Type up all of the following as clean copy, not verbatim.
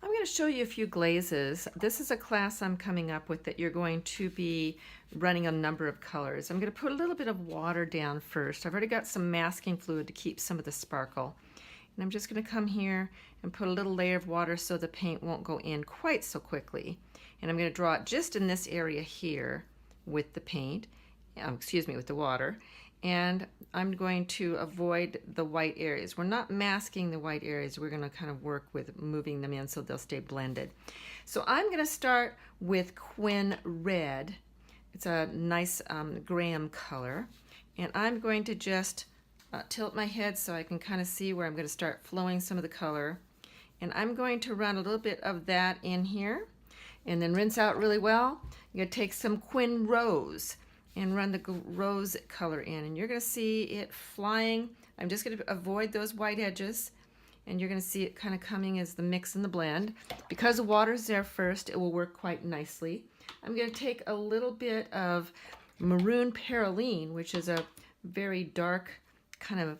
I'm going to show you a few glazes. This is a class I'm coming up with that you're going to be running a number of colors. I'm going to put a little bit of water down first. I've already got some masking fluid to keep some of the sparkle. And I'm just going to come here and put a little layer of water so the paint won't go in quite so quickly. And I'm going to draw it just in this area here with the paint, with the water. And I'm going to avoid the white areas. We're not masking the white areas. We're going to kind of work with moving them in so they'll stay blended. So I'm going to start with Quin Red. It's a nice graham color. And I'm going to just tilt my head so I can kind of see where I'm going to start flowing some of the color. And I'm going to run a little bit of that in here and then rinse out really well. I'm going to take some Quin Rose and run the rose color in, and you're going to see it flying. I'm just going to avoid those white edges, and you're going to see it kind of coming as the mix and the blend. Because the water's there first, it will work quite nicely. I'm going to take a little bit of maroon perylene, which is a very dark kind of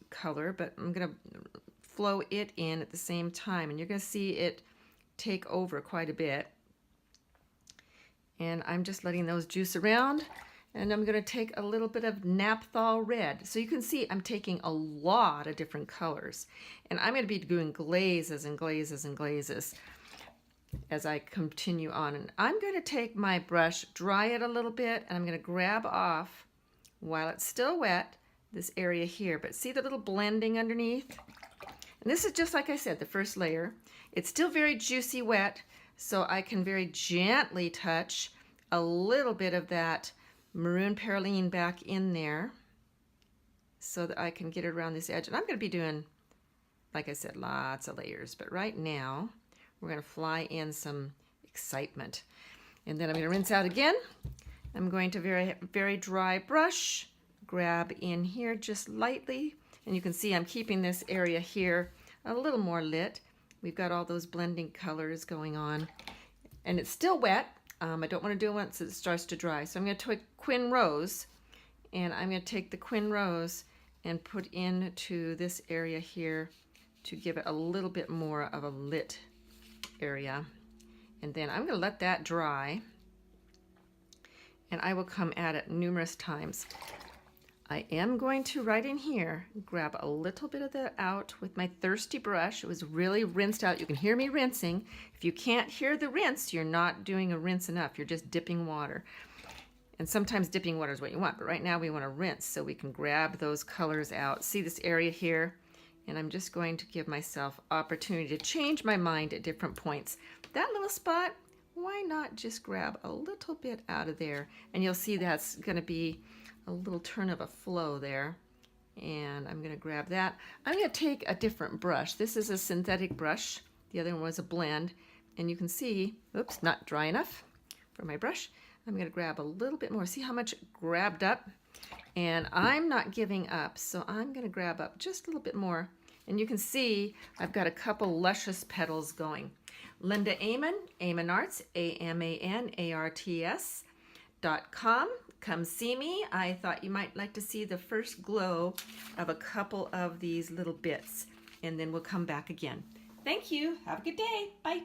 color, but I'm going to flow it in at the same time, and you're going to see it take over quite a bit. And I'm just letting those juice around, and I'm going to take a little bit of Naphthol Red. So you can see I'm taking a lot of different colors, and I'm going to be doing glazes and glazes and glazes as I continue on. And I'm going to take my brush, dry it a little bit, and I'm going to grab off, while it's still wet, this area here. But see the little blending underneath? And this is just like I said, the first layer. It's still very juicy wet, so I can very gently touch a little bit of that maroon perylene back in there so that I can get it around this edge. And I'm going to be doing, like I said, lots of layers. But right now, we're going to fly in some excitement. And then I'm going to rinse out again. I'm going to very dry brush, grab in here just lightly. And you can see I'm keeping this area here a little more lit. We've got all those blending colors going on. And it's still wet. I don't want to do it once it starts to dry. So I'm going to take Quin Rose, and I'm going to take the Quin Rose and put into this area here to give it a little bit more of a lit area. And then I'm going to let that dry, and I will come at it numerous times. I am going to, right in here, grab a little bit of that out with my thirsty brush. It was really rinsed out. You can hear me rinsing. If you can't hear the rinse, you're not doing a rinse enough. You're just dipping water. And sometimes dipping water is what you want, but right now we want to rinse so we can grab those colors out. See this area here? And I'm just going to give myself opportunity to change my mind at different points. That little spot, why not just grab a little bit out of there? And you'll see that's going to be a little turn of a flow there. And I'm going to grab that. I'm going to take a different brush. This is a synthetic brush. The other one was a blend. And you can see, oops, not dry enough for my brush. I'm going to grab a little bit more. See how much grabbed up? And I'm not giving up, so I'm going to grab up just a little bit more. And you can see I've got a couple luscious petals going. Linda Aman, Aman Arts, AMANARTS.com. Come see me. I thought you might like to see the first glow of a couple of these little bits, and then we'll come back again. Thank you. Have a good day. Bye.